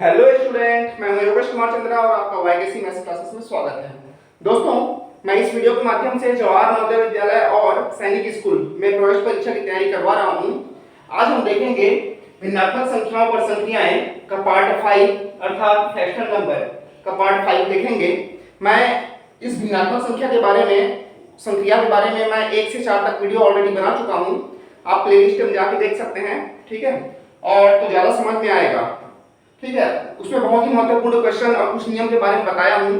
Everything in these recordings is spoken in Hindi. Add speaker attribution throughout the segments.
Speaker 1: हेलो स्टूडेंट, मैं हूं योगेश कुमार चंद्रा और आपका वाईकेसी मैथ्स क्लासेस में स्वागत है। दोस्तों, मैं इस वीडियो के माध्यम से जवाहर नवोदय विद्यालय और सैनिक स्कूल में प्रवेश परीक्षा की तैयारी करवा रहा हूं। आज हम देखेंगे भिन्नात्मक संख्याओं पर संक्रियाएं का पार्ट 5 अर्थात फ्रैक्शनल नंबर का पार्ट 5 देखेंगे। मैं इस भिन्नात्मक संख्या के बारे में संक्रिया के बारे में मैं 1 से 4 तक वीडियो ऑलरेडी बना चुका हूं। आप प्लेलिस्ट में जाके देख सकते हैं, ठीक है, और तो ज्यादा समझ में आएगा। ठीक है, उसमें बहुत ही महत्वपूर्ण क्वेश्चन और कुछ नियम के बारे में बताया हूं।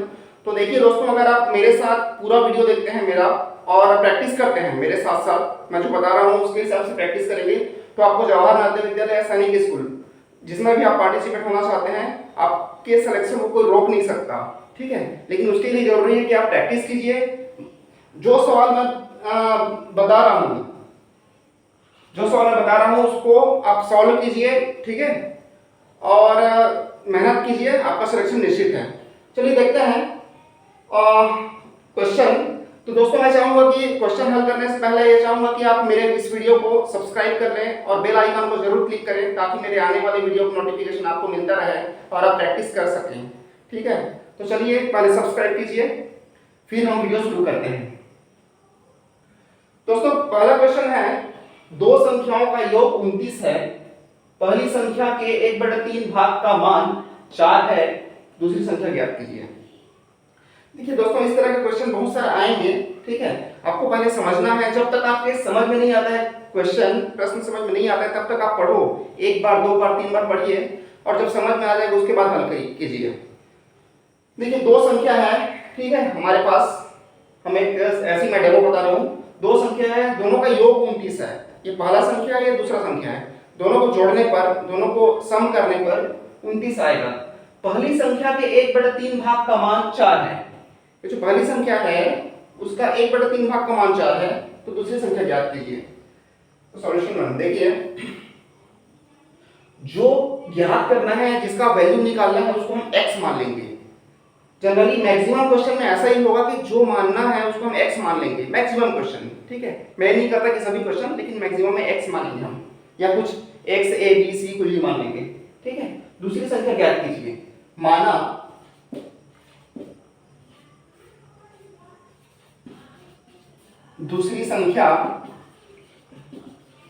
Speaker 1: तो देखिए दोस्तों, अगर आप मेरे साथ पूरा वीडियो देखते हैं मेरा और प्रैक्टिस करते हैं मेरे साथ साथ, मैं जो बता रहा हूं उसके हिसाब से प्रैक्टिस करेंगे, तो आपको जवाहर नवोदय विद्यालय सैनिक स्कूल जिसमें भी आप पार्टिसिपेट होना चाहते हैं, आपके सिलेक्शन को कोई रोक नहीं सकता। ठीक है, लेकिन उसके लिए जरूरी है कि आप प्रैक्टिस कीजिए। जो सवाल मैं बता रहा हूं उसको आप सॉल्व कीजिए, ठीक है, और मेहनत कीजिए, आपका सिलेक्शन निश्चित है। चलिए देखते हैं क्वेश्चन। तो दोस्तों, मैं चाहूंगा कि क्वेश्चन हल करने से पहले ये चाहूंगा कि आप मेरे इस वीडियो को सब्सक्राइब कर लें और बेल आइकन को जरूर क्लिक करें ताकि मेरे आने वाले वीडियो का नोटिफिकेशन आपको मिलता रहे और आप प्रैक्टिस कर सकें। ठीक है, तो चलिए पहले सब्सक्राइब कीजिए, फिर हम वीडियो शुरू करते हैं। दोस्तों, पहला क्वेश्चन है, दो संख्याओं का योग 29 है। पहली संख्या के 1/3 भाग का मान 4 है, दूसरी संख्या ज्ञात कीजिए। देखिए दोस्तों, इस तरह के क्वेश्चन बहुत सारे आएंगे। ठीक है, आपको पहले समझना है। जब तक आपके समझ में नहीं आता है क्वेश्चन, प्रश्न समझ में नहीं आता है, तब तक आप पढ़ो, एक बार, दो बार, तीन बार पढ़िए और जब समझ में आ जाएगा उसके बाद हल कीजिए। देखिए, दो संख्या है, ठीक है, हमारे पास। हम एक ऐसी मैं डेमो बता रहा हूं। दो संख्या है, दोनों का योग 29 है। ये पहला संख्या है, ये दूसरा संख्या है। दोनों को जोड़ने पर, दोनों को सम करने पर 29 आएगा। पहली संख्या के 1/3 भाग का मान 4 है। ये जो पहली संख्या है उसका 1/3 भाग का मान 4 है, तो दूसरी संख्या ज्ञात कीजिए। तो सॉल्यूशन 1 देखिए, जो ज्ञात करना है, जिसका वैल्यू निकालना है, उसको हम x मान लेंगे। जनरली मैक्सिमम क्वेश्चन में ऐसा ही होगा कि जो मानना है उसको हम x मान लेंगे, मैक्सिमम क्वेश्चन। ठीक है, मैं नहीं करता कि सभी क्वेश्चन, लेकिन मैक्सिमम में x मानेंगे हम, या कुछ x a b c कुछ भी मान लेंगे। ठीक है, दूसरी संख्या ज्ञात कीजिए। माना दूसरी संख्या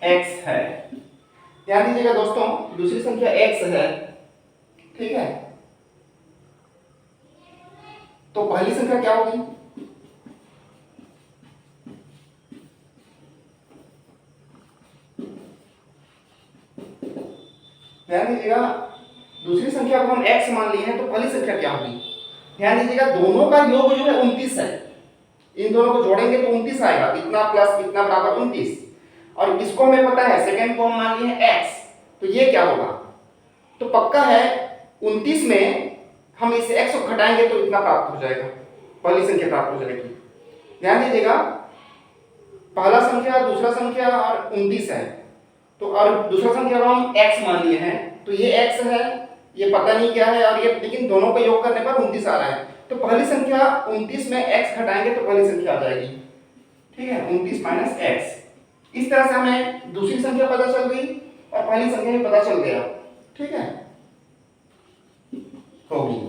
Speaker 1: x है। ध्यान दीजिएगा दोस्तों, दूसरी संख्या x है, ठीक है, तो पहली संख्या क्या होगी? ध्यान दीजिएगा, दूसरी संख्या को हम x मान लिए हैं, तो पहली संख्या क्या होगी? ध्यान दीजिएगा, दोनों का योग जो है 29 है। इन दोनों को जोड़ेंगे तो 29 आएगा, इतना प्लस इतना बराबर 29। और इसको हमें पता है, सेकंड को हम मान लिए हैं x, तो ये क्या होगा? तो पक्का है 29 में हम इस x को घटाएंगे तो इतना प्राप्त हो जाएगा, पहली संख्या प्राप्त हो जाएगी। ध्यान दीजिएगा, पहला संख्या, दूसरा संख्या और 29 है, तो और दूसरा संख्या को हम x मान लिए हैं, तो ये x है, ये पता नहीं क्या है, और ये लेकिन दोनों का योग करने पर 29 आ रहा है। तो पहली संख्या 29 में x घटाएंगे तो पहली संख्या आ जाएगी। ठीक है, 29 माइनस x। इस तरह से हमें दूसरी संख्या पता चल गई और पहली संख्या भी पता चल गया। ठीक है, होगी।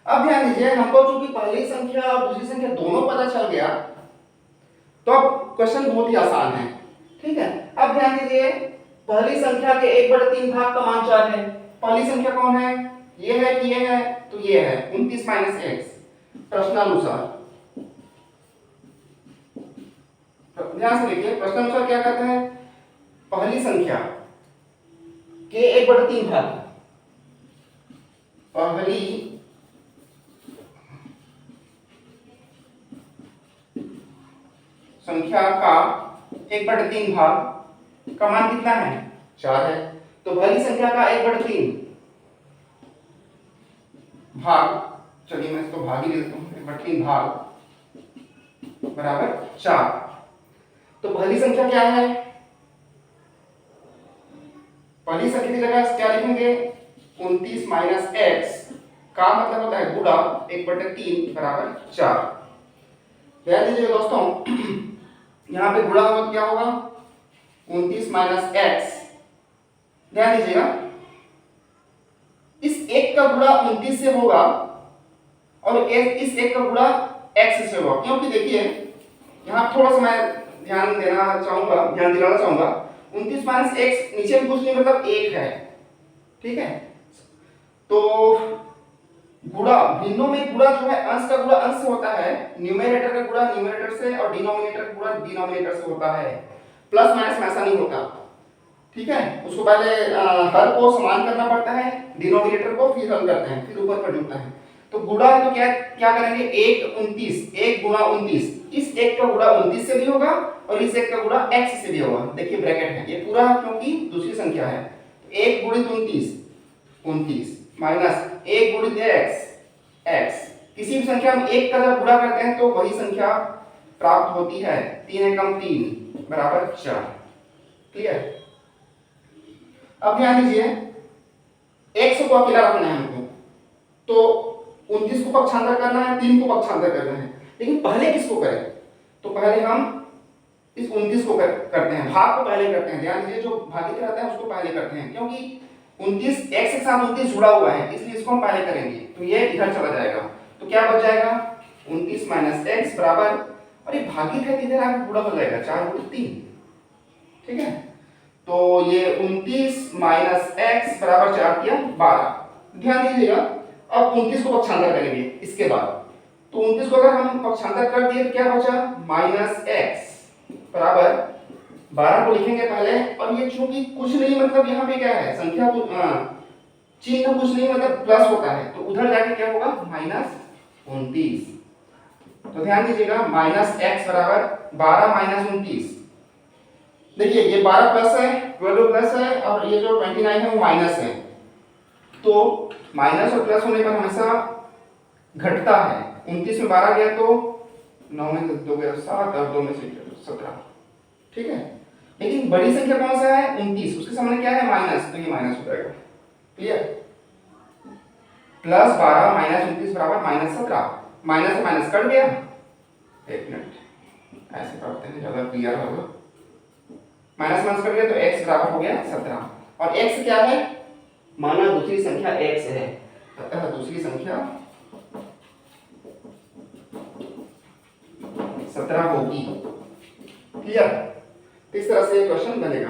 Speaker 1: अब ध्यान दीजिए, हमको चूंकि पहली संख्या और दूसरी संख्या दोनों पता चल गया, तो अब क्वेश्चन बहुत ही आसान है। ठीक है, अब ध्यान दीजिए, पहली संख्या के 1/3 भाग का मान 4 है। पहली संख्या कौन है? ये है कि ये है? तो ये है 29 माइनस x। प्रश्नानुसार, ध्यान से देखिए, प्रश्नानुसार क्या कहता है? पहली संख्या के 1/3 भाग, पहली संख्या का 1/3 भाग का मान कितना है? 4 है। तो पहली संख्या का 1/3 भाग, चलिए मैं इसको भाग ही देता हूं, 1/3 भाग बराबर 4। तो पहली संख्या क्या है? पहली संख्या की जगह क्या लिखेंगे? 29 माइनस x का मतलब होता है गुणा 1/3 बराबर 4। ध्यान दीजिएगा दोस्तों, यहाँ पे गुणा होगा तो क्या होगा? 29 माइनस x। ध्यान दीजिएगा, इस एक का गुणा 29 से होगा और इस 1 का गुणा x से होगा, क्योंकि देखिए यहाँ थोड़ा सा मैं ध्यान दिलाना चाहूंगा 29 माइनस x नीचे में कुछ नहीं मतलब 1 है, ठीक है। तो गुणा भिन्नों में गुणा जो है अंश का गुणा अंश से होता है, न्यूमरेटर का गुणा न्यूमरेटर से और डिनोमिनेटर का गुणा डिनोमिनेटर से होता है, प्लस माइनस में ऐसा नहीं होता, ठीक है। उसको पहले हर को समान करना पड़ता है, डिनोमिनेटर को फिर हल करते हैं, फिर ऊपर पर जुड़ता है। तो गुणा है तो क्या क्या करेंगे 1 गुणा 29, इस 1 का गुणा 29 से भी होगा और इस 1 का गुणा x से भी होगा। देखिए ब्रैकेट है, ये पूरा है क्योंकि दूसरी संख्या है। 1 गुणित 29 माइनस 1 गुणित x, किसी भी संख्या में 1 का जब गुणा करते हैं तो वही संख्या प्राप्त होती है। 3 एकम 3 बराबर 4। क्लियर। अब ध्यान दीजिए x को अकेला रखना है हमको, तो 29 को पक्षांतर करना है, 3 को पक्षांतर करना है, लेकिन पहले किसको करें? तो पहले हम इस 29 को करते हैं, भाग को पहले करते हैं। ध्यान दीजिए जो भागित रहता है उसको पहले करते हैं, क्योंकि 29 x के साथ 29 जुड़ा हुआ है, इसलिए इसको हम पहले करेंगे। तो ये इधर चला जाएगा, तो क्या बच जाएगा 29 माइनस x बराबर, और ये भागित है इधर आगे गुणा हो जाएगा 4 गुणित 3, ठीक है। तो ये 29 माइनस x बराबर 4 किया 12। ध्यान दीजिएगा अब 29 को पक्षांतर करेंगे इसके बाद, तो 29 को अगर हम पक्षांतर कर दिए तो क्या बचा माइनस x बराबर 12 को लिखेंगे पहले, और ये चूंकि कुछ नहीं मतलब यहाँ पे क्या है संख्या चिन्ह कुछ नहीं मतलब प्लस होता है, तो उधर जाके क्या होगा माइनस 29। तो ध्यान दीजिएगा माइनस x बराबर 12 माइनस 29। देखिए ये 12 प्लस है, 12 प्लस है, और ये जो 29 है वो माइनस है। तो माइनस और प्लस होने पर हमेशा घटता है। 29 में 12 गया तो 9 में 2 गया 7 और 2 में से 17, ठीक है। लेकिन बड़ी संख्या कौन सा है 29, उसके सामने क्या है माइनस, तो ये माइनस हो जाएगा। क्लियर। प्लस 12 माइनस 29 बराबर माइनस 17, माइनस से माइनस कट गया। एक मिनट ऐसे करते हैं ज्यादा क्लियर होगा। माइनस माइनस कट गया तो x बराबर हो गया 17, और x क्या है माना दूसरी संख्या x है, अतः दूसरी संख्या 17 होगी। क्लियर। इस तरह से क्वेश्चन बनेगा।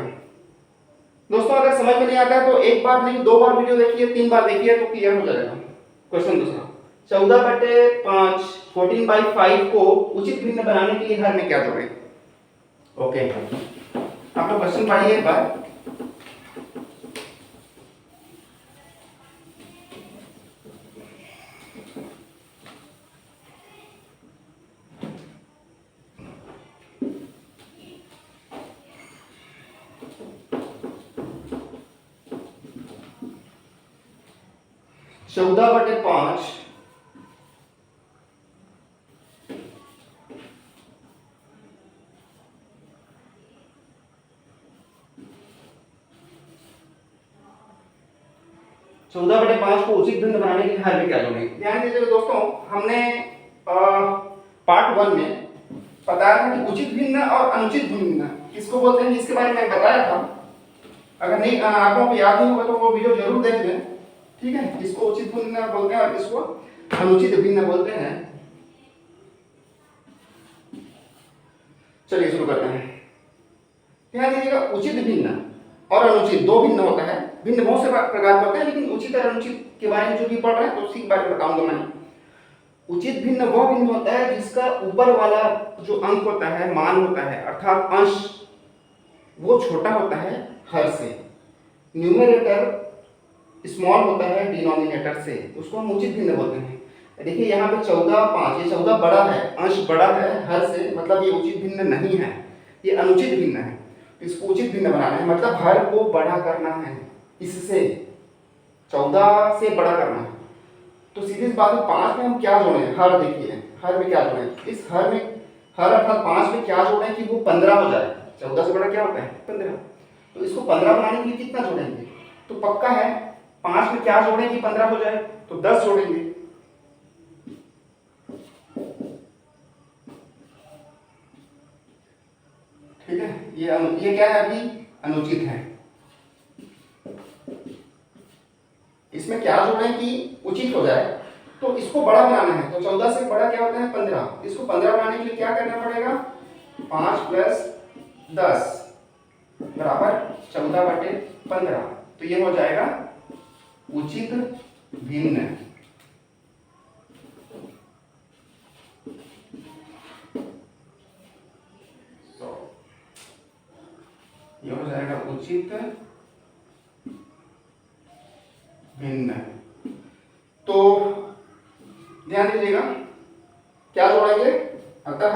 Speaker 1: दोस्तों अगर समझ में नहीं आता है तो एक बार नहीं 2 बार वीडियो देखिए, 3 बार देखिए तो क्लियर हो जाएगा। क्वेश्चन दूसरा 14/5 14/5 को उचित भिन्न बनाने के लिए हर में क्या जोड़ें। ओके आप लोग क्वेश्चन पढ़िए एक बार। चौदह बटे 5 14/5 को उचित भिन्न बनाने के लिए हर में क्या जोड़ें। ध्यान दीजिएगा दोस्तों, हमने पार्ट 1 में बताया था कि उचित भिन्न और अनुचित भिन्न किसको बोलते हैं, इसके बारे में बताया था। अगर नहीं आप लोगों को याद नहीं होगा तो वो वीडियो जरूर देख लें, ठीक है। किसको उचित भिन्न बोलते हैं और किसको अनुचित भिन्न बोलते हैं। चलिए शुरू करते हैं। ध्यान दीजिएगा उचित भिन्न और अनुचित 2 भिन्न होता है। भिन्न बहुत से प्रकार के होते हैं, लेकिन उचित और अनुचित के बारे में जो भी पढ़ रहे हैं तो उसी के बारे में बताऊंगा मैं। उचित भिन्न वह भिन्न होता है जिसका ऊपर वाला जो अंक होता है मान होता है अर्थात अंश वो छोटा होता है हर से, न्यूमरेटर स्मॉल होता है डिनोमिनेटर से, उसको हम उचित भिन्न बोलते हैं। देखिए यहाँ पे 14/5 ये 14 बड़ा है, अंश बड़ा है हर से, मतलब ये उचित भिन्न नहीं है, ये अनुचित भिन्न है। इसको उचित भिन्न बनाना है मतलब हर को बड़ा करना है, इससे 14 से बड़ा करना है। तो सीधी सी बात है 5 में हम क्या जोड़ें, हर देखिए हर में क्या जोड़ें, इस हर में हर अर्थात 5 में क्या जोड़ें कि वो 15 हो जाए। 14 से बड़ा क्या होता है 15, तो इसको 15 बनाने के लिए कितना जोड़ेंगे, तो पक्का है 5 में क्या जोड़ें कि 15 हो जाए, तो 10 जोड़ेंगे। ठीक है, ये क्या है अभी अनुचित है। इसमें क्या जोड़ें कि उचित हो जाए, तो इसको बड़ा बनाना है। तो 14 से बड़ा क्या होता है 15, इसको 15 बनाने के लिए क्या करना पड़ेगा 5 प्लस 10 बराबर 14/15। तो ये हो जाएगा उचित भिन्न। ये हो जाएगा उचित भिन्न। तो ध्यान दीजिएगा क्या जोड़ेंगे, अतः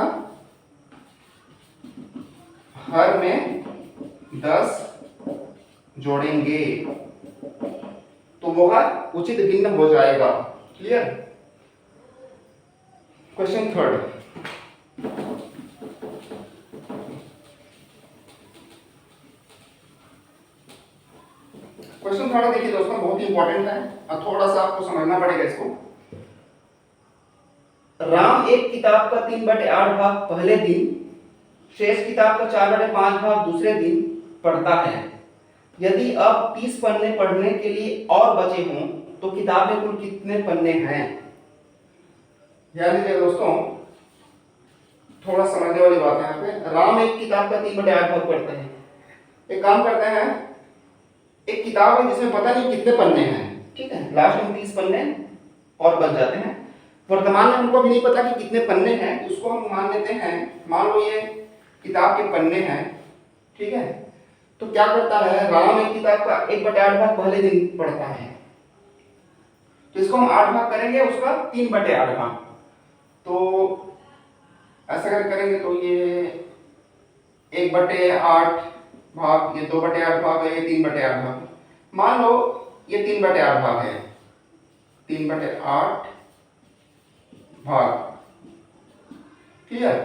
Speaker 1: हर में 10 जोड़ेंगे तो वह उचित भिन्न हो जाएगा। क्लियर। क्वेश्चन थर्ड, क्वेश्चन थोड़ा देखिए दोस्तों, बहुत ही इंपॉर्टेंट है और थोड़ा सा आपको समझना पड़ेगा इसको। राम एक किताब का 3/8 भाग पहले दिन, शेष किताब का 4/5 भाग दूसरे दिन पढ़ता है। यदि अब 30 पन्ने पढ़ने के लिए और बचे हों तो किताब में कुल कितने पन्ने हैं। ध्यान दीजिए दोस्तों, थोड़ा समझने वाली बात है यहाँ पे। राम एक किताब का 3/8 भाग पढ़ते हैं। एक काम करते हैं, एक किताब है जिसमें पता नहीं कितने पन्ने हैं, ठीक है, लास्ट में 30 पन्ने और बच जाते हैं। वर्तमान में हमको भी नहीं पता कि कितने पन्ने हैं, उसको हम मान लेते हैं, मान लो ये किताब के पन्ने हैं, ठीक है। तो क्या करता है, राम एक किताब का 1/8 भाग पहले दिन पढ़ता है, तो इसको हम 8 भाग करेंगे, उसका 3/8 भाग। तो ऐसा अगर करेंगे तो ये 1/8 भाग, ये 2/8 भाग है, ये 3/8 भाग। मान लो ये 3/8 भाग है, 3/8 भाग। क्लियर।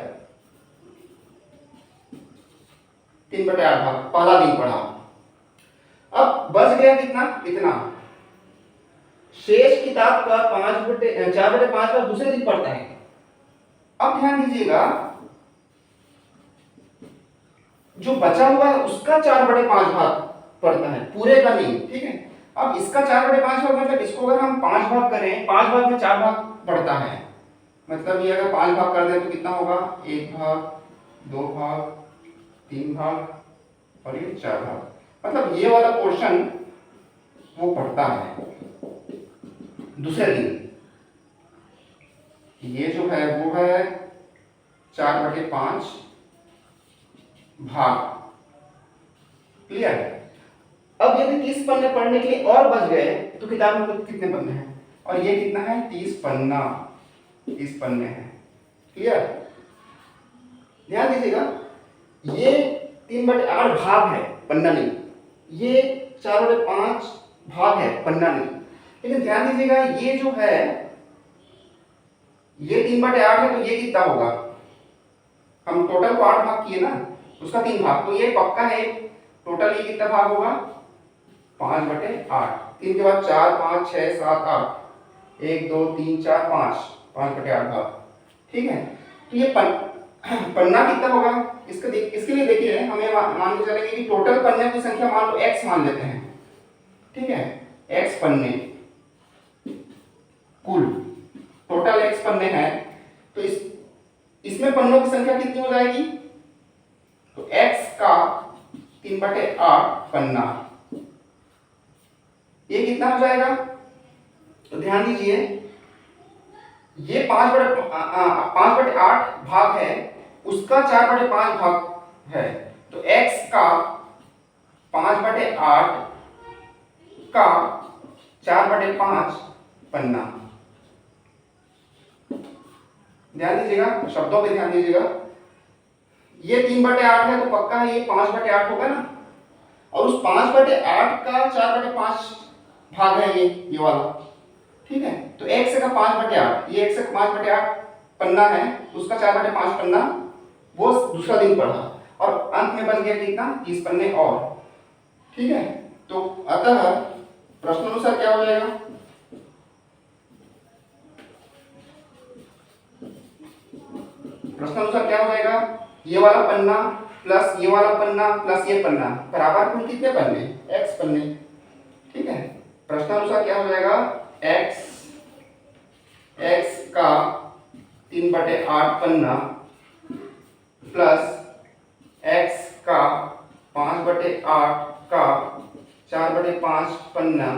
Speaker 1: 3/8 भाग पहला दिन पढ़ा। अब बच गया कितना, इतना। शेष किताब का 4/5 भाग दूसरे दिन पढ़ता है। अब ध्यान दीजिएगा, जो बचा हुआ है उसका 4/5 भाग पढ़ता है, पूरे का नहीं, ठीक है। अब इसका 4/5 भाग मतलब इसको अगर हम 5 भाग करें, 5 भाग में 4 भाग पढ़ता है, मतलब ये अगर 5 भाग कर दें तो कितना होगा, 1 भाग, 2 भाग, 3 भाग और ये 4 भाग। मतलब ये वाला पोर्शन वो पढ़ता है दूसरे दिन। ये जो है वो है 4/5 भाग। क्लियर। अब यदि 30 पन्ने पढ़ने के लिए और बच गए तो किताब में कितने पन्ने हैं, और ये कितना है 30 पन्ना, 30 पन्ने हैं। क्लियर। ध्यान दीजिएगा, ये 3/8 भाग है, पन्ना नहीं। ये 4/5 भाग है, पन्ना नहीं। लेकिन ध्यान दीजिएगा, ये जो है ये 3/8 है, तो ये कितना होगा, हम टोटल को 8 भाग किए ना, उसका 3 भाग, तो ये पक्का है टोटल ये कितना भाग होगा 5/8। 3 के बाद 4, 5, 6, 7, 8, 1, 2, 3, 4, 5, 5/8 भाग। ठीक है। तो ये पन्ना कितना होगा, इसके लिए देखिए हमें मान के चलेंगे कि टोटल पन्ने की संख्या मान लो x मान लेते हैं, ठीक है। x पन्ने, कुल टोटल x पन्ने हैं, तो इसमें पन्नों की संख्या कितनी हो जाएगी, तो x का 3/8 पन्ना, ये कितना हो जाएगा। तो ध्यान दीजिए, ये 5/8 भाग है, उसका 4/5 भाग है, तो x का 5/8 का 4/5 पन्ना। ध्यान दीजिएगा, शब्दों पे ध्यान दीजिएगा। ये 3/8 है तो पक्का है ये 5/8 होगा ना, और उस 5/8 का 4/5 भाग है ये वाला, ठीक है। तो x का 5/8, ये x का 5/8 पन्ना है, उसका 4/5 पन्ना वो दूसरा दिन पढ़ा, और अंत में बच गया कितना 30 पन्ने और, ठीक है। तो अतः प्रश्नानुसार क्या हो जाएगा, प्रश्नानुसार क्या हो जाएगा, ये वाला पन्ना प्लस ये वाला पन्ना प्लस ये पन्ना बराबर कुल कितने पन्ने, x पन्ने, ठीक है। प्रश्नानुसार क्या हो जाएगा, x का 3/8 पन्ना प्लस x का 5/8 का 4/5 पन्ना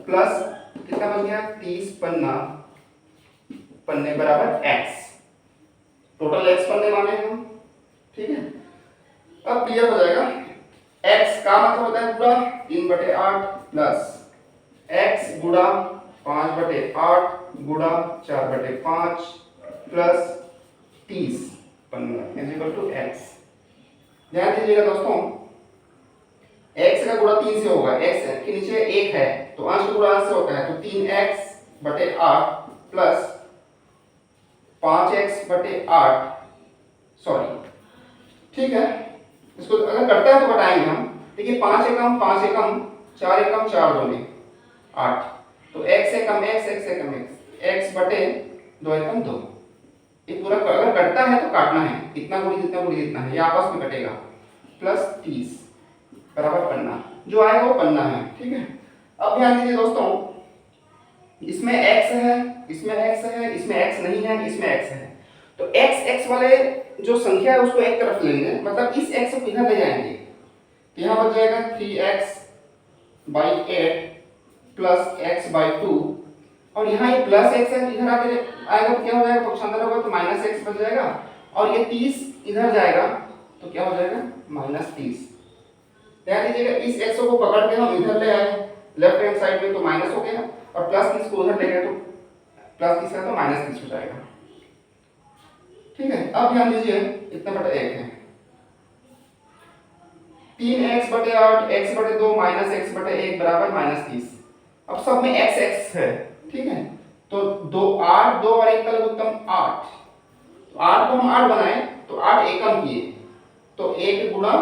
Speaker 1: प्लस कितना बन गया 30 पन्ने बराबर x। टोटल x पन्ने माने हम, ठीक है। अब क्लियर हो जाएगा। x का मतलब होता है गुणा 3/8 प्लस x गुणा 5/8 गुणा 4/5 प्लस 30 पन्ना इज इक्वल टू x। ध्यान दीजिएगा दोस्तों, x का गुणा 3 से होगा, x के नीचे 1 है तो अंश गुणा अंश से होता है, तो 3x/8 प्लस 5x/8 सॉरी, ठीक है। इसको अगर करता है तो बताएंगे हम। देखिए 5 एकम 5 एकम 4 एकम 4 दूनी 8, तो x एकम x x एकम x x/2 एकम 2। ये पूरा अगर कटता है तो काटना है, इतना गुणी जितना है, ये आपस में कटेगा। प्लस 30 बराबर पन्ना, जो आएगा वो पन्ना है, ठीक है। अब ध्यान दीजिए दोस्तों, इसमें x है, इसमें x है, इसमें x नहीं है, इसमें x है, तो x वाले जो संख्या है उसको एक तरफ लेंगे, मतलब इस x को इधर ले जाएंगे, तो यहाँ बच जाएगा 3x/8 प्लस x/2, और यहाँ ये प्लस x है, इधर आके आएगा तो क्या हो जाएगा, पक्षांतर होगा तो माइनस x बच जाएगा, और ये 30 इधर जाएगा तो क्या हो जाएगा -30। ध्यान दीजिएगा, इस x को पकड़ के हम इधर ले आए लेफ्ट हैंड साइड में तो माइनस हो गया, और प्लस 30 को उधर ले गए तो प्लस 30 है तो -30 हो जाएगा, ठीक है। अब ध्यान दीजिए, इतना बटा 1 है, 3x/8 x/2 x/1 बराबर -30। अब सब में x है, ठीक है, तो 8 2 और 1 का लघुत्तम 8, तो 8 को हम 8 बनाए तो 8 एकम किए, तो 1 गुणा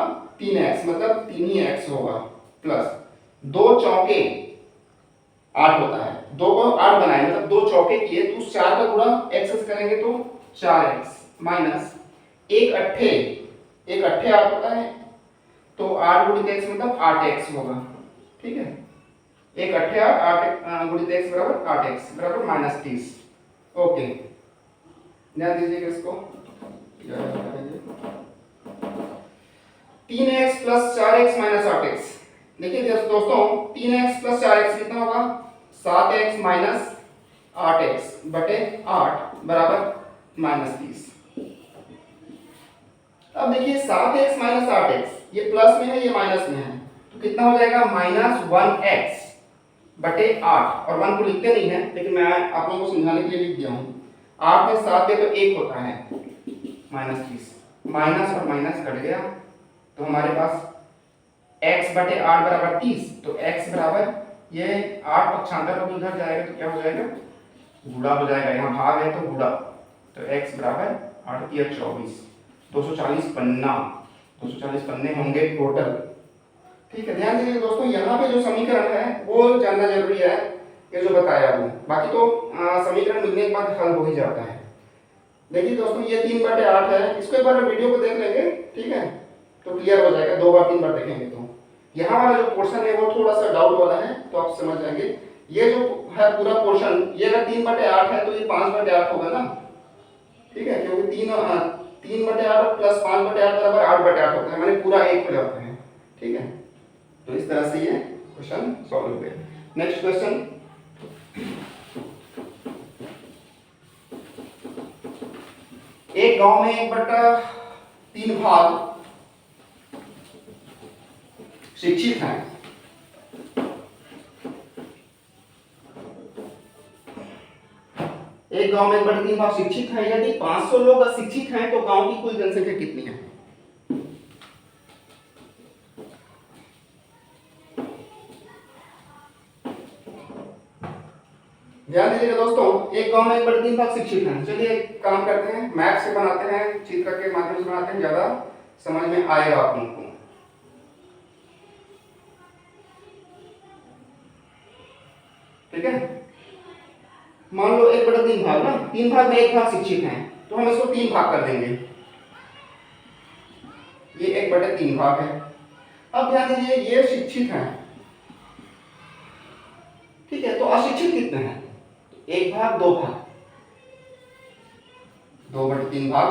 Speaker 1: 3x मतलब 3 ही x होगा, प्लस 2 चौके 8 होता है, 2 को 8 बनाए मतलब 2 चौके किए तो उस 4 का गुणा x करेंगे तो 4x माइनस 1 अट्ठे 8 होता है, तो 8 गुणित x मतलब 8x होगा, ठीक है। 1 अट्ठे 8 गुणित x बराबर 8x बराबर -30। ओके, ध्यान दीजिएगा इसको, 3x plus 4x minus 8x। देखिए दोस्तों, 3x प्लस 4x कितना होगा, 7x माइनस 8x बटे 8 बराबर -30। अब देखिए 7x माइनस 8x ये प्लस में है, ये माइनस में है, तो कितना हो जाएगा -1x बटे 8, और 1 को लिखते नहीं है लेकिन मैं आप लोगों को समझाने के लिए लिख दिया हूँ। 8 में 7 दे तो 1 होता है, -30, माइनस और माइनस कट गया, तो हमारे पास x बटे 8 बराबर 30, तो x बराबर ये 8 पक्षांतर होकर उधर जाएगा तो क्या हो जाएगा, गुणा हो जाएगा, यहाँ भाग है तो गुणा, तो x बराबर 8 या 24, 240 पन्ने होंगे टोटल, ठीक है। ध्यान दीजिए दोस्तों, यहाँ पे जो समीकरण है वो जानना जरूरी है, ये जो बताया वो, बाकी तो समीकरण मिलने के बाद हल हो ही जाता है। देखिए दोस्तों, ये 3/8 है, इसको एक बार वीडियो को देख लेंगे, ठीक है, तो क्लियर हो जाएगा, 2 बार 3 बार देखेंगे तो। यहाँ वाला जो पोर्शन है वो थोड़ा सा डाउट वाला है, तो आप समझ जाएंगे। ये जो है पूरा पोर्शन, ये अगर 3/8 है तो ये 5/8 होगा ना, ठीक है, क्योंकि 3/8 प्लस 5/8 बराबर 8/8 होता है, माने पूरा 1 हो जाता है, ठीक है। तो इस तरह से ये क्वेश्चन सॉल्व हो गया। नेक्स्ट क्वेश्चन, एक गांव में 1/3 भाग शिक्षित हैं, एक गांव में 1/3 भाग शिक्षित हैं, यदि 500 लोग अशिक्षित हैं तो गांव की कुल जनसंख्या कितनी है। ध्यान दीजिएगा दोस्तों, एक गांव में 1/3 भाग शिक्षित हैं। चलिए एक काम करते हैं, मैप से बनाते हैं, चित्र के माध्यम से बनाते हैं, ज्यादा समझ में आएगा आप लोगों को, ठीक है। मान लो 1/3 भाग ना, 3 भाग में 1 भाग शिक्षित हैं, तो हम इसको 3 भाग कर देंगे, ये 1/3 भाग है। अब ध्यान दीजिए, ये शिक्षित हैं, ठीक है, तो अशिक्षित कितने हैं? 1 भाग 2 भाग, 2/3 भाग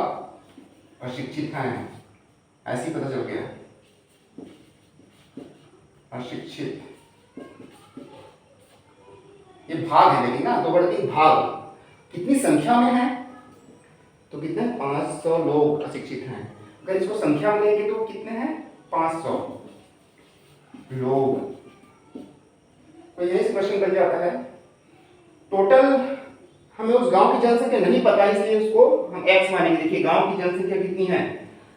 Speaker 1: अशिक्षित हैं, ऐसे ही पता चल गया। अशिक्षित ये भाग है लेकिन ना, 2/3 भाग कितनी संख्या में है? तो कितने? 500 लोग अशिक्षित हैं। अगर इसको संख्या में लेंगे तो कितने हैं? 500 लोग। तो यही क्वेश्चन बन जाता है। टोटल हमें उस गांव की जनसंख्या नहीं पता, इसलिए उसको हम x मानेंगे। देखिए गांव की जनसंख्या कितनी है,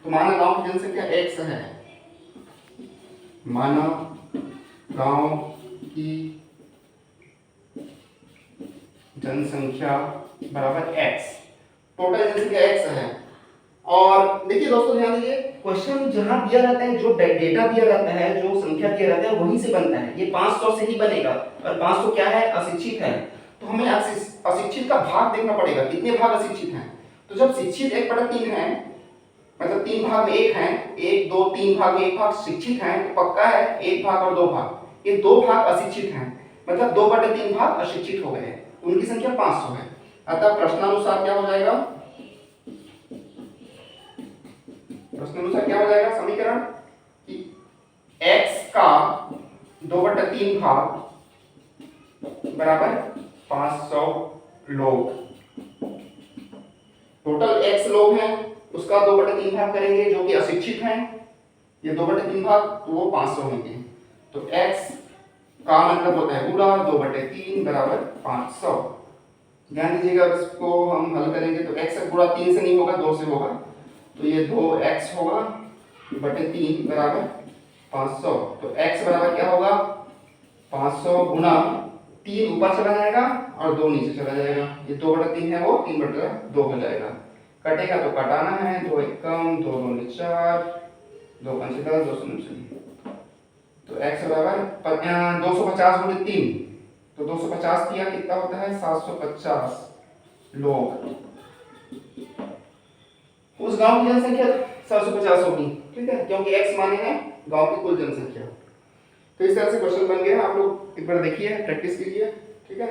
Speaker 1: तो माना गांव की जनसंख्या x है, माना गांव की जनसंख्या बराबर x, टोटल जनसंख्या x है। और देखिए दोस्तों ध्यान दीजिए, क्वेश्चन जहां दिया रहता है, जो डेटा दिया रहता है, जो संख्या दिया रहता है, वहीं से बनता है। ये 500 से ही बनेगा, और 500 क्या है? अशिक्षित है। तो हमें अशिक्षित का भाग देखना पड़ेगा, कितने भाग अशिक्षित हैं। तो जब शिक्षित 1/3 है, मतलब 3 भाग में 1 है, 1 2 3 भाग में 1 भाग शिक्षित है, तो पक्का है 1 भाग और 2 भाग, ये 2 भाग अशिक्षित हैं, मतलब 2/3 भाग अशिक्षित हो गए, उनकी संख्या 500 है। अतः प्रश्नानुसार क्या हो जाएगा? प्रश्नानुसार क्या हो जाएगा समीकरण कि x का 2/3 भाग बराबर 500 लोग। टोटल x लोग हैं, उसका 2/3 भाग करेंगे जो कि अशिक्षित हैं, ये 2/3 भाग, तो वो 500 होंगे। तो x का मतलब होता है गुणा 2/3 बराबर 500। ध्यान दीजिएगा, इसको हम हल करेंगे तो x गुणा 3 से नहीं होगा, 2 से होगा, तो ये 2x होगा बटे 3 बराबर 500। तो x बराबर क्या होगा? 500 गुणा 3 ऊपर चला जाएगा और 2 नीचे चला जाएगा, ये 2/3 है वो 3/2 हो जाएगा। कटेगा तो कटाना है, 2 1 कम, 2 2 4, 2 5 10, 2 9। तो x बराबर 250 गुणित 3, तो 250 किया कितना होता है? 750 लोग। उस गांव की जनसंख्या 750 होगी, ठीक है, क्योंकि x माने हैं गांव की कुल जनसंख्या। तो इस तरह से क्वेश्चन बन गया, आप लोग एक बार देखिए, प्रैक्टिस कीजिए, ठीक है।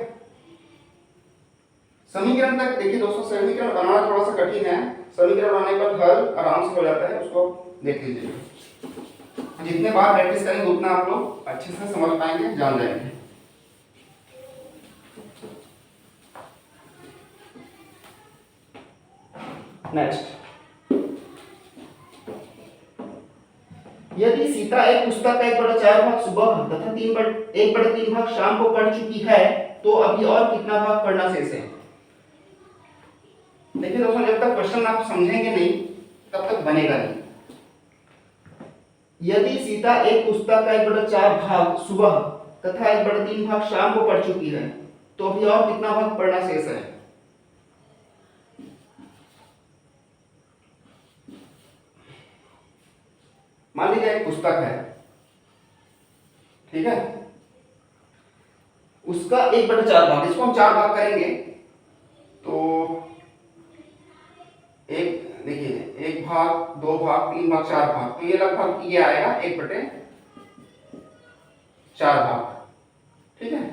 Speaker 1: समीकरण तक देखिए दोस्तों, समीकरण बनाना थोड़ा सा कठिन है, समीकरण बनाने के बाद हल आराम से हो जाता है, उसको देख लीजिए। जितने बार प्रैक्टिस करेंगे उतना आप लोग अच्छे से समझ पाएंगे, जान जाएंगे। नेक्स्ट, यदि सीता एक पुस्तक का 1/4 भाग सुबह तथा 1/3 भाग शाम को पढ़ चुकी है, तो अभी और कितना भाग पढ़ना शेष है? देखिए दोस्तों, जब तक क्वेश्चन आप समझेंगे नहीं तब तक बनेगा नहीं। यदि सीता एक पुस्तक का 1/4 भाग सुबह तथा 1/3 भाग शाम को पढ़ चुकी है, तो अभी और कितना भाग पढ़ना शेष है? मान लीजिए एक पुस्तक है, ठीक है, उसका 1/4 भाग, इसको हम 4 भाग करेंगे, तो एक देखिए 1 भाग 2 भाग 3 भाग 4 भाग, तो ये लगभग ये आएगा 1/4 भाग, ठीक है,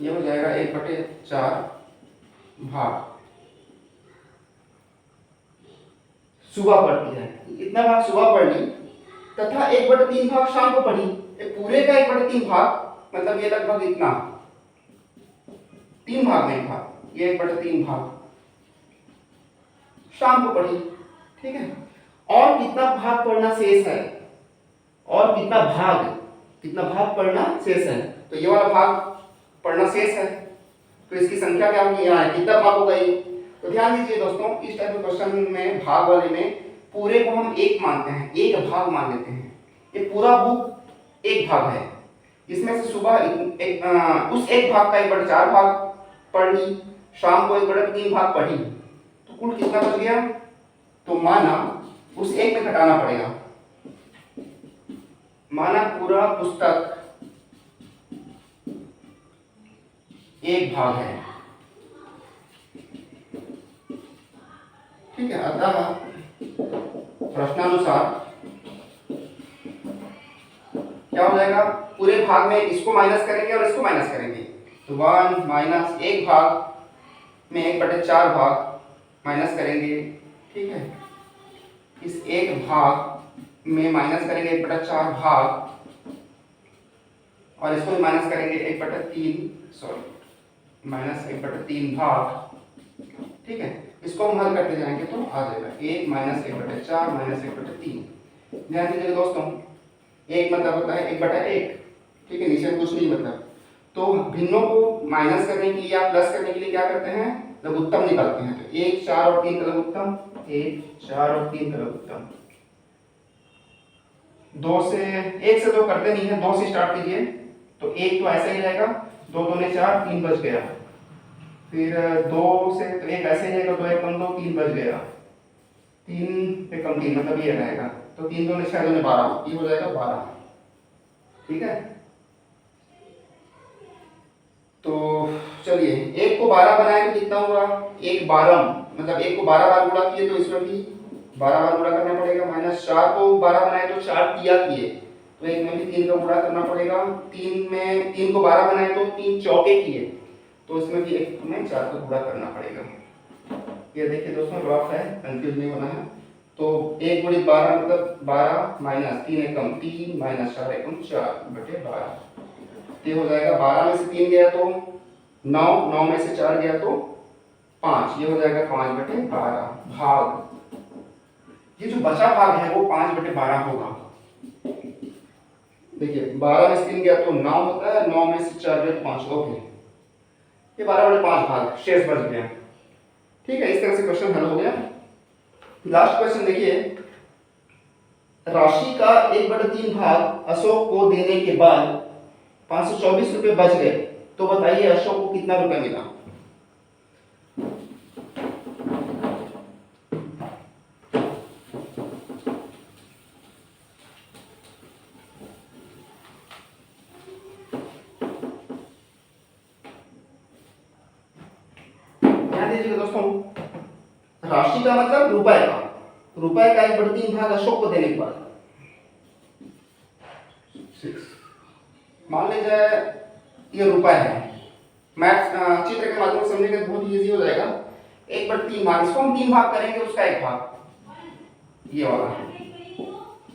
Speaker 1: ये हो जाएगा 1/4 भाग सुबह पढ़ती है, इतना भाग सुबह पढ़ ली, तथा 1/3 भाग शाम को पढ़ी। पूरे का 1/3 भाग मतलब ये लगभग इतना, 3 भाग में भाग, ये 1/3 भाग शाम को पढ़ी, ठीक है। और कितना भाग पढ़ना शेष है? और कितना भाग पढ़ना शेष है? तो ये वाला भाग पढ़ना शेष है, तो इसकी संख्या क्या होगी? यहाँ है, कितना भाग हो गई? तो ध्यान दीजिए दोस्तों, इस टाइप के क्वेश्चन में भाग वाले में पूरे को हम एक मानते हैं, एक भाग मान लेते हैं। ये पूरा बुक एक भाग है, इसमें से सुबह उस एक भाग का 1/4 भाग पढ़ ली, शाम को 1/3 भाग पढ़ी, तो कुल कितना बच गया? तो माना उस एक में घटाना पड़ेगा, माना पूरा पुस्तक एक भाग है, ठीक है। अतः प्रश्नानुसार क्या हो जाएगा? पूरे भाग में इसको माइनस करेंगे और इसको माइनस करेंगे। तो 1 माइनस 1 भाग में 1/4 भाग माइनस करेंगे, ठीक है। इस 1 भाग में माइनस करेंगे 1/4 भाग और इसको भी माइनस करेंगे 1/3, सॉरी माइनस 1/3 भाग, ठीक है। इसको हम हल करते जाएंगे तो आ जाएगा 1 माइनस 1/4 माइनस 1/3। ध्यान दीजिएगा दोस्तों, 1 मतलब होता है 1/1, ठीक है, नीचे कुछ नहीं मतलब। तो भिन्नों को माइनस करने के लिए या प्लस करने के लिए क्या करते हैं, लघुत्तम निकालते हैं। तो 1, 4 और 3 का लघुत्तम, 1, 4 और 3 का लघुत्तम। 2 से 1 से तो करते नहीं है, 2 से स्टार्ट कीजिए। तो 1 तो ऐसा ही रहेगा, 2 दूने 4, 3 बच गया। फिर 2 से तो 1 ऐसे ही रहेगा, 2 1 कम 2, 3 बच गया। 3 पे कम 3 मतलब ये रहेगा। तो 3 दूने 6 दूने 12, ये हो जाएगा 12, ठीक है। तो चलिए 1 को 12 बनाए तो कितना हुआ, 1 12, मतलब 1 को 12 बार गुणा किए तो इसमें भी 12 बार गुणा करना पड़ेगा। माइनस 4 को 12 बनाए तो 4 तिया किए, तो 1 में भी 3 का गुणा करना पड़ेगा। 3 को 12 बनाए तो 3 चौके किए, तो इसमें भी 1 में 4 का गुणा करना पड़ेगा। ये देखिए दोस्तों रफ है, कंफ्यूज नहीं होना है। तो 1 गुणित 12 मतलब 12 माइनस 3 एकम 3 माइनस 4 एकम 4/12। ये हो जाएगा 12 में से 3 गया तो 9, 9 में से 4 गया तो 5, ये हो जाएगा 5/12 भाग। ये जो बचा भाग है वो 5/12 होगा। देखिए 12 में से 3 गया तो 9 होता है, 9 में से 4 गया तो 5, ओके। ये 12/5 भाग शेष बच गया, ठीक है। इस तरह से क्वेश्चन हल हो गया। लास्ट क्वेश्चन देखिए, राशि का 1/3 भाग अशोक को देने के बाद 524 रुपए बच गए, तो बताइए अशोक को कितना रुपए मिला। ध्यान दीजिएगा दोस्तों, राशि का मतलब रुपए का, रुपए का 1/3 भाग अशोक को देने के बाद 6, मान लीजिए ये रुपए है। मैथ्स चित्र के माध्यम से समझेंगे तो बहुत इजी हो जाएगा। 1/3 भाग, इसको हम 3 भाग करेंगे, उसका 1 भाग ये वाला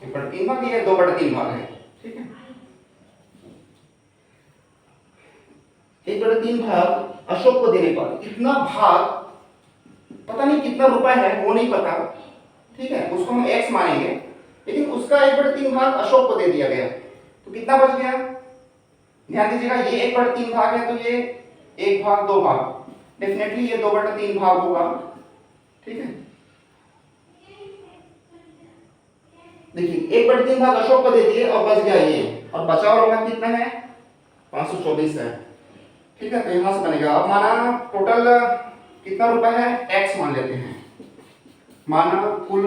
Speaker 1: 1/3 भाग, ये 2/3 भाग है, ठीक है। 1/3 भाग अशोक को देने पर इतना भाग, पता नहीं कितना रुपए है वो नहीं पता, ठीक है, उसको हम x मानेंगे, लेकिन उसका 1/3 भाग अशोक को दे दिया गया, तो कितना बच गया। ध्यान दीजिएगा, ये 1/3 भाग है तो ये 1 भाग 2 भाग, डेफिनेटली ये 2/3 भाग होगा, ठीक है। देखिए 1/3 भाग अशोक को दे दिए और बच गया ये, और बचा हुआ भाग कितना है, 524 है, ठीक है। तो यहां से बनेगा, अब माना टोटल कितना रुपए है, x मान लेते हैं। माना कुल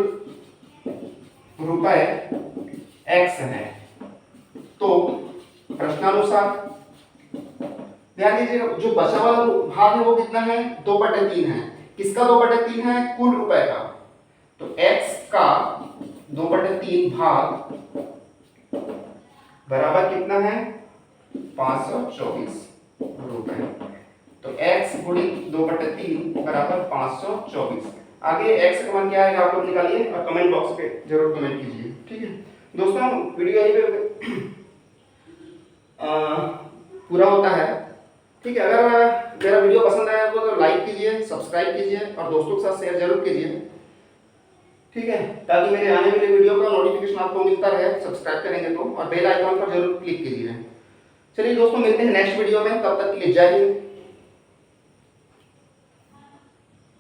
Speaker 1: रुपए x है, तो प्रश्नानुसार ध्यान दीजिएगा जो बचा वाला भाग है वो कितना है, 2/3 है। किसका 2/3 है, कुल रुपए का। तो x का 2/3 भाग बराबर कितना है, 524 रुपए। तो x गुणित 2/3 बराबर 524। आगे x का मान क्या है आप लोग निकालिए और कमेंट बॉक्स पे जरूर कमेंट कीजिए, ठीक है दोस्तों। वीडियो यहीं पे पूरा होता है, ठीक है। अगर मेरा वीडियो पसंद आया तो लाइक कीजिए, सब्सक्राइब कीजिए और दोस्तों के साथ शेयर जरूर कीजिए, ठीक है, ताकि मेरे आने वाले वीडियो का नोटिफिकेशन आपको मिलता रहे। सब्सक्राइब करेंगे तो, और बेल आइकॉन पर जरूर क्लिक कीजिए। चलिए दोस्तों, मिलते हैं नेक्स्ट वीडियो में, तब तक के लिए जय हिंद।